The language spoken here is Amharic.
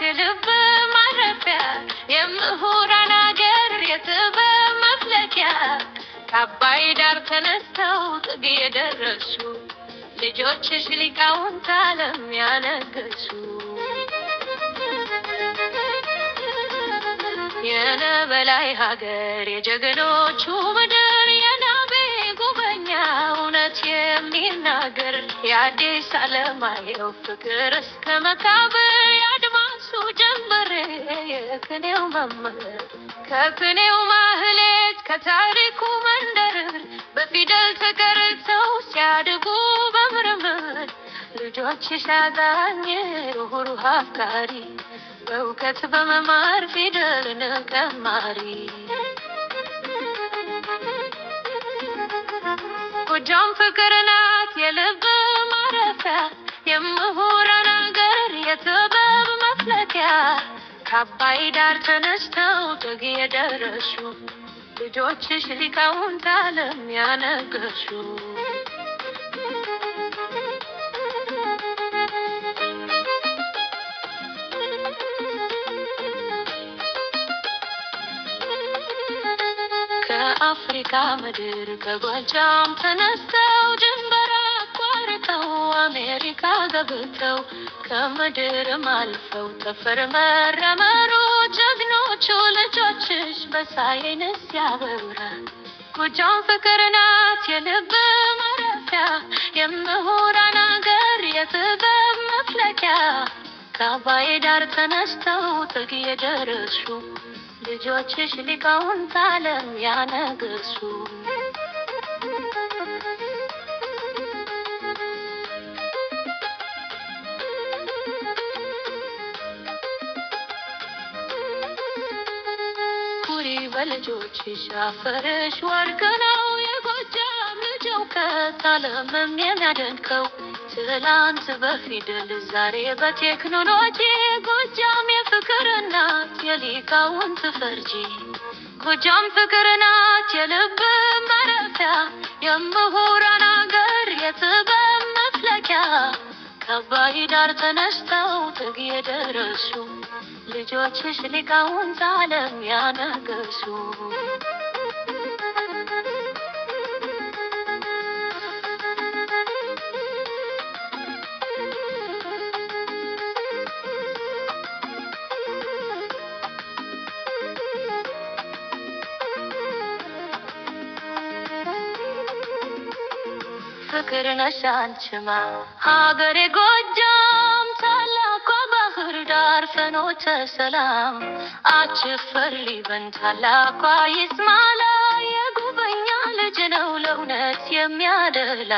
የልብ ማረፊያ የምሁራን አገር የጥበብ መፍለቂያ ከአባይ ዳር ተነስተው ጥግ የደረሱ ልጆችሽ ሊቃውንት ዓለም ያነገሱ የነበላይ ሀገር የጀግኖቹ ምድር የናቤ ጉበኛ እውነት የሚናገር የአዲስ ዓለማየሁ ፍቅር እስከ መቃብር የአድማሱ ጀንበር የቅኔው መምህር ከቅኔው ማህሌት ከታሪኩ መንደር በፊደል ተቀርጸው ሲያድጉ በምርምር ልጆችሽ አዛኝ ሩህሩህ አፍቃሪ በእውቀት በመማር ፊደልን ቀማሪ ጎጃም ፍቅር ናት የልብ ማረፊያ የምሁራን አገር የጥበብ መፍለቂያ ከአባይ ዳር ተነስተው ጥግ የደረሱ ልጆችሽ ሊቃውንት ዓለም ያነገሱ ከአፍሪካ ምድር ከጎጃም ተነስተው ድንበር አቋርጠው አሜሪካ ገብተው ከምድርም አልፈው ጠፈር መረመሩ ጀግኖቹ ልጆችሽ በሳይንስ ያበራል። ጎጃም ፍቅር ናት የልብ ማረፊያ የምሁራን አገር የጥበብ መፍለቂያ ከአባይ ዳር ተነስተው ጥግ የደረሱ ልጆችሽ ሊቃውንት ዓለም ያነገሱ ኩሪ በልጆችሽ አፈርሽ ወርቅ ነው የጎጃም ልጅ እውቀት ዓለምም የሚያደንቀው ትላንት በፊደል ዛሬ በቴክኖሎጂ ጎጃም የፍቅር ናት የሊቃውንት ፈርጂ ጎጃም ፍቅር ናት የልብ ማረፊያ የምሁራን አገር የጥበብ መፍለቂያ ከአባይ ዳር ተነስተው ጥግ የደረሱ ልጆችሽ ሊቃውንት ዓለም ያነገሱ ፍቅር ነሽ አንቺማ ሀገሬ ጎጃም ታላቋ ባህር ዳር ፍኖተ ሰላም አችፈር ሊበን ታላቋ ይስማላ የጉበኛ ልጅ ነው ለእውነት የሚያደላ